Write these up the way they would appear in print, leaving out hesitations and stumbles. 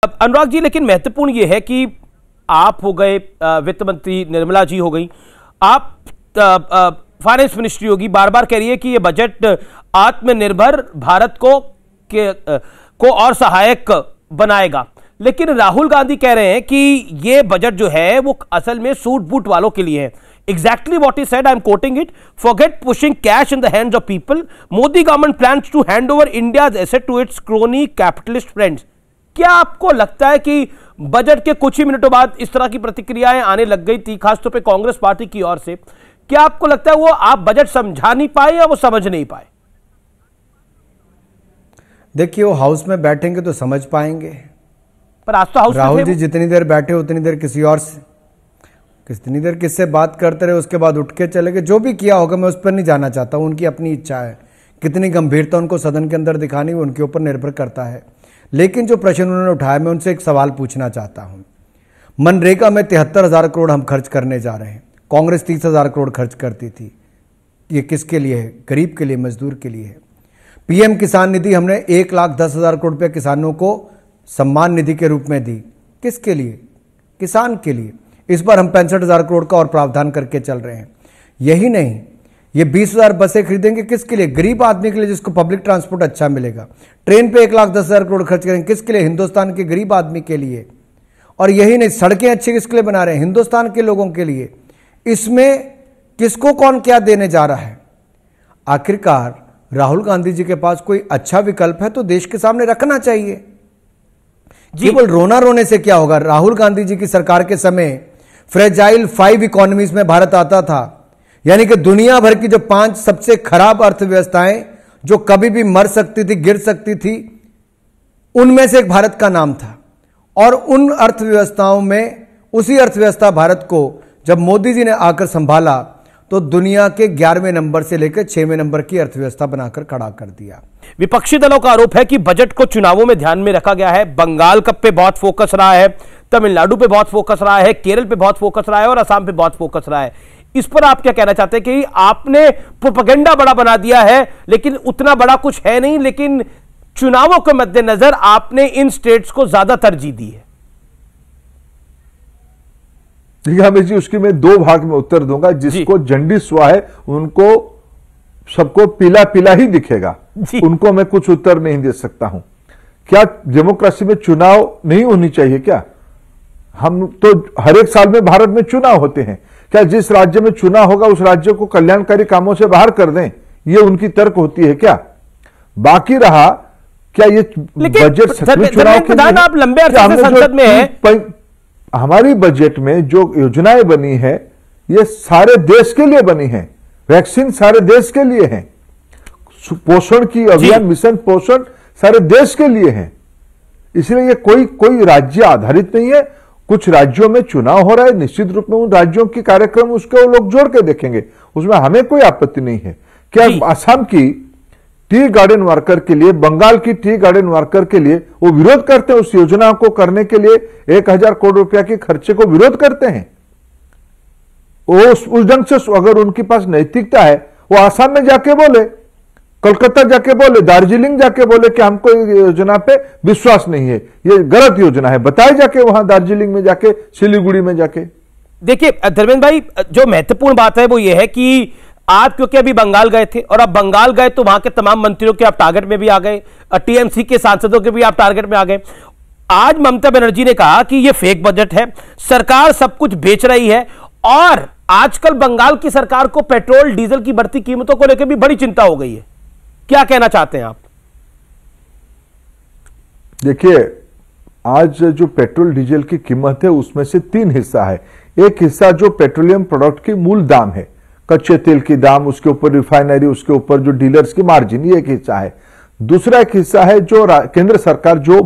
अब अनुराग जी, लेकिन महत्वपूर्ण यह है कि आप हो गए वित्त मंत्री, निर्मला जी हो गई, आप फाइनेंस मिनिस्ट्री होगी, बार बार कह रही है कि यह बजट आत्मनिर्भर भारत को और सहायक बनाएगा। लेकिन राहुल गांधी कह रहे हैं कि यह बजट जो है वो असल में सूट बूट वालों के लिए है। Exactly what he said, I'm quoting it. Forget pushing cash in the hands of people. Modi government plans to hand over India's asset to its crony capitalist friends. क्या आपको लगता है कि बजट के कुछ ही मिनटों बाद इस तरह की प्रतिक्रियाएं आने लग गई थी, खासतौर पे कांग्रेस पार्टी की ओर से? क्या आपको लगता है वो आप बजट समझा नहीं पाए या वो समझ नहीं पाए? देखिए, वो हाउस में बैठेंगे तो समझ पाएंगे, पर आज तो हाउस राहुल जी जितनी देर बैठे उतनी देर किसी और से, कितनी देर किससे बात करते रहे, उसके बाद उठ के चले गए। जो भी किया होगा मैं उस पर नहीं जाना चाहता हूं, उनकी अपनी इच्छा है। कितनी गंभीरता उनको सदन के अंदर दिखानी वो उनके ऊपर निर्भर करता है। लेकिन जो प्रश्न उन्होंने उठाया, मैं उनसे एक सवाल पूछना चाहता हूं। मनरेगा में 73,000 करोड़ हम खर्च करने जा रहे हैं, कांग्रेस 30,000 करोड़ खर्च करती थी। ये किसके लिए है? गरीब के लिए, मजदूर के लिए है। पीएम किसान निधि हमने 1,10,000 करोड़ रुपये किसानों को सम्मान निधि के रूप में दी। किसके लिए? किसान के लिए। इस बार हम 65,000 करोड़ का और प्रावधान करके चल रहे हैं। यही नहीं, ये 20,000 बसें खरीदेंगे किसके लिए? गरीब आदमी के लिए, जिसको पब्लिक ट्रांसपोर्ट अच्छा मिलेगा। ट्रेन पे 1,10,000 करोड़ खर्च करेंगे किसके लिए? हिंदुस्तान के गरीब आदमी के लिए। और यही नहीं, सड़कें अच्छी किसके लिए बना रहे हैं? हिंदुस्तान के लोगों के लिए। इसमें किसको कौन क्या देने जा रहा है? आखिरकार राहुल गांधी जी के पास कोई अच्छा विकल्प है तो देश के सामने रखना चाहिए। केवल रोना रोने से क्या होगा? राहुल गांधी जी की सरकार के समय फ्रेजाइल 5 इकोनॉमीज में भारत आता था, यानी कि दुनिया भर की जो 5 सबसे खराब अर्थव्यवस्थाएं जो कभी भी मर सकती थी, गिर सकती थी, उनमें से एक भारत का नाम था। और उन अर्थव्यवस्थाओं में, उसी अर्थव्यवस्था भारत को जब मोदी जी ने आकर संभाला तो दुनिया के 11वें नंबर से लेकर 6वें नंबर की अर्थव्यवस्था बनाकर खड़ा कर दिया। विपक्षी दलों का आरोप है कि बजट को चुनावों में ध्यान में रखा गया है। बंगाल कप पे बहुत फोकस रहा है, तमिलनाडु पे बहुत फोकस रहा है, केरल पे बहुत फोकस रहा है और असम पे बहुत फोकस रहा है। इस पर आप क्या कहना चाहते हैं कि आपने प्रोपेगेंडा बड़ा बना दिया है लेकिन उतना बड़ा कुछ है नहीं, लेकिन चुनावों के मद्देनजर आपने इन स्टेट्स को ज्यादा तरजीह दी है? हमें जी उसकी मैं 2 भाग में उत्तर दूंगा। जिसको जंडिस हुआ है उनको सबको पीला पीला ही दिखेगा, उनको मैं कुछ उत्तर नहीं दे सकता हूं। क्या डेमोक्रेसी में चुनाव नहीं होनी चाहिए क्या? हम तो हर एक साल में भारत में चुनाव होते हैं। क्या जिस राज्य में चुनाव होगा उस राज्य को कल्याणकारी कामों से बाहर कर दें, ये उनकी तर्क होती है क्या? बाकी रहा क्या ये बजट सचमुच चुनाव के लिए? आप लंबे अरसे से संसद में हैं। हमारी बजट में जो योजनाएं बनी है ये सारे देश के लिए बनी है। वैक्सीन सारे देश के लिए है, पोषण की अभियान, मिशन पोषण सारे देश के लिए है। इसलिए ये कोई राज्य आधारित नहीं है। कुछ राज्यों में चुनाव हो रहा है, निश्चित रूप में उन राज्यों की कार्यक्रम उसको लोग जोड़ के देखेंगे, उसमें हमें कोई आपत्ति नहीं है। क्या असम की टी गार्डन वर्कर के लिए, बंगाल की टी गार्डन वर्कर के लिए वो विरोध करते हैं? उस योजना को करने के लिए 1,000 करोड़ रुपया के खर्चे को विरोध करते हैं। वो उस ढंग से अगर उनके पास नैतिकता है वो आसाम में जाके बोले, कोलकाता जाके बोले, दार्जिलिंग जाके बोले कि हमको योजना पे विश्वास नहीं है, ये गलत योजना है, बताए जाके वहां दार्जिलिंग में जाके, सिलीगुड़ी में जाके। देखिए धर्मेंद्र भाई, जो महत्वपूर्ण बात है वो ये है कि आप क्योंकि अभी बंगाल गए थे और अब बंगाल गए तो वहां के तमाम मंत्रियों के आप टारगेट में भी आ गए, टीएमसी के सांसदों के भी आप टारगेट में आ गए। आज ममता बनर्जी ने कहा कि यह फेक बजट है, सरकार सब कुछ बेच रही है और आजकल बंगाल की सरकार को पेट्रोल डीजल की बढ़ती कीमतों को लेकर भी बड़ी चिंता हो गई है। क्या कहना चाहते हैं आप? देखिए, आज जो पेट्रोल डीजल की कीमत है उसमें से 3 हिस्सा है। एक हिस्सा जो पेट्रोलियम प्रोडक्ट की मूल दाम है, कच्चे तेल की दाम, उसके ऊपर रिफाइनरी, उसके ऊपर जो डीलर्स की मार्जिन, ये एक हिस्सा है। दूसरा एक हिस्सा है जो केंद्र सरकार जो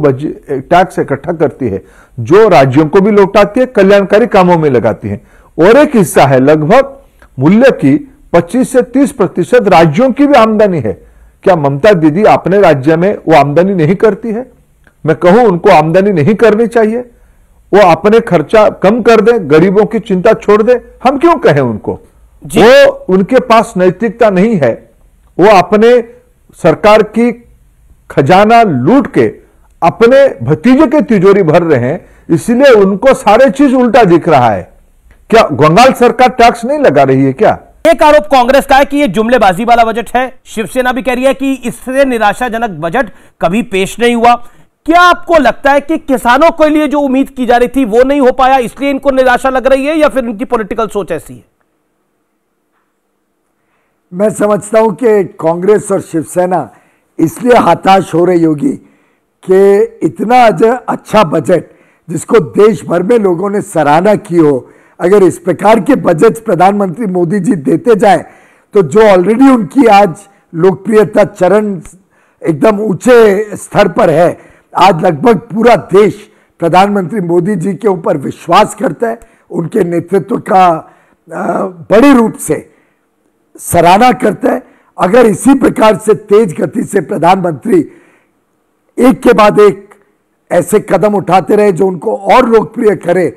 टैक्स इकट्ठा करती है, जो राज्यों को भी लौटाती है, कल्याणकारी कामों में लगाती है। और एक हिस्सा है लगभग मूल्य की 25 से 30% राज्यों की भी आमदनी है। क्या ममता दीदी अपने राज्य में वो आमदनी नहीं करती है? मैं कहूं उनको आमदनी नहीं करनी चाहिए, वो अपने खर्चा कम कर दें, गरीबों की चिंता छोड़ दें। हम क्यों कहें उनको? वो उनके पास नैतिकता नहीं है, वो अपने सरकार की खजाना लूट के अपने भतीजे के तिजोरी भर रहे हैं, इसलिए उनको सारे चीज उल्टा दिख रहा है। क्या बंगाल सरकार टैक्स नहीं लगा रही है क्या? एक आरोप कांग्रेस का है कि यह जुमलेबाजी वाला बजट है। शिवसेना भी कह रही है कि इससे निराशाजनक बजट कभी पेश नहीं हुआ। क्या आपको लगता है कि किसानों के लिए जो उम्मीद की जा रही थी वो नहीं हो पाया, इसलिए इनको निराशा लग रही है, या फिर इनकी पॉलिटिकल सोच ऐसी है? मैं समझता हूं कि कांग्रेस और शिवसेना इसलिए हताश हो रही होगी कि इतना अच्छा बजट जिसको देश भर में लोगों ने सराहना की हो, अगर इस प्रकार के बजट प्रधानमंत्री मोदी जी देते जाए तो जो ऑलरेडी उनकी आज लोकप्रियता चरण एकदम ऊंचे स्तर पर है, आज लगभग पूरा देश प्रधानमंत्री मोदी जी के ऊपर विश्वास करता है, उनके नेतृत्व का बड़े रूप से सराहना करता है। अगर इसी प्रकार से तेज गति से प्रधानमंत्री एक के बाद एक ऐसे कदम उठाते रहे जो उनको और लोकप्रिय करे,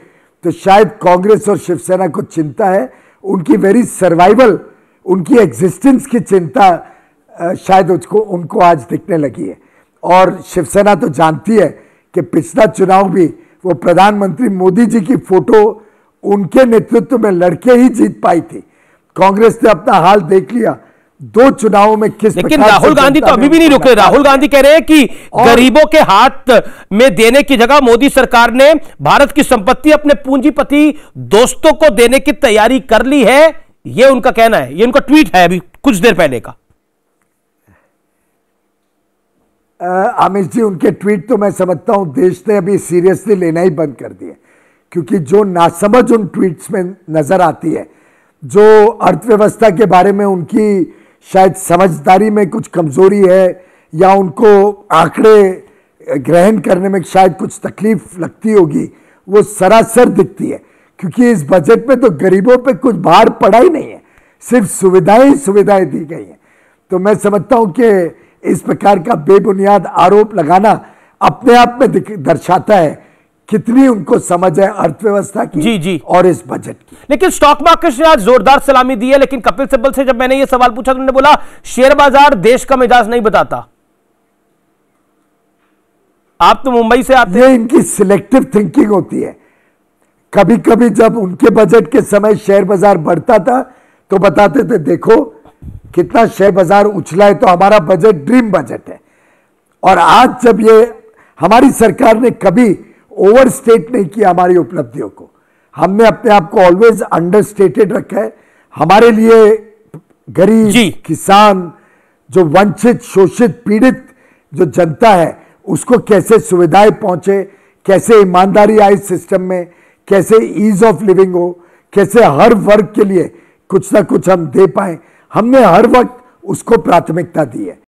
तो शायद कांग्रेस और शिवसेना को चिंता है, उनकी वेरी सर्वाइवल, उनकी एग्जिस्टेंस की चिंता शायद उनको आज दिखने लगी है। और शिवसेना तो जानती है कि पिछला चुनाव भी वो प्रधानमंत्री मोदी जी की फोटो उनके नेतृत्व में लड़के ही जीत पाई थी। कांग्रेस ने अपना हाल देख लिया, 2 चुनावों में किस लेकिन राहुल गांधी तो अभी भी नहीं रुके। राहुल गांधी कह रहे हैं कि गरीबों के हाथ में देने की जगह मोदी सरकार ने भारत की संपत्ति अपने पूंजीपति दोस्तों को देने की तैयारी कर ली है, यह उनका कहना है। यह उनका ट्वीट है अभी कुछ देर पहले का। आमिर जी, उनके ट्वीट तो मैं समझता हूं देश ने अभी सीरियसली लेना ही बंद कर दिए, क्योंकि जो नासमझ उन ट्वीट्स में नजर आती है, जो अर्थव्यवस्था के बारे में उनकी शायद समझदारी में कुछ कमजोरी है या उनको आंकड़े ग्रहण करने में शायद कुछ तकलीफ लगती होगी, वो सरासर दिखती है। क्योंकि इस बजट में तो गरीबों पे कुछ भार पड़ा ही नहीं है, सिर्फ सुविधाएं ही सुविधाएं दी गई हैं। तो मैं समझता हूं कि इस प्रकार का बेबुनियाद आरोप लगाना अपने आप में दर्शाता है कितनी उनको समझ है अर्थव्यवस्था की जी और इस बजट की। लेकिन स्टॉक मार्केट ने आज जोरदार सलामी दी है, लेकिन कपिल सिब्बल से जब मैंने यह सवाल पूछा तो उन्होंने बोला शेयर बाजार देश का मिजाज नहीं बताता। आप तो मुंबई से आते हैं। ये इनकी सिलेक्टिव थिंकिंग होती है। कभी कभी जब उनके बजट के समय शेयर बाजार बढ़ता था तो बताते थे देखो कितना शेयर बाजार उछला है, तो हमारा बजट ड्रीम बजट है। और आज जब ये हमारी सरकार ने कभी ओवरस्टेट नहीं किया हमारी उपलब्धियों को, हमने अपने आप को ऑलवेज अंडरस्टेटेड रखा है। हमारे लिए गरीब किसान, जो वंचित शोषित पीड़ित जो जनता है, उसको कैसे सुविधाएं पहुंचे, कैसे ईमानदारी आए सिस्टम में, कैसे ईज ऑफ लिविंग हो, कैसे हर वर्ग के लिए कुछ ना कुछ हम दे पाए, हमने हर वक्त उसको प्राथमिकता दी है।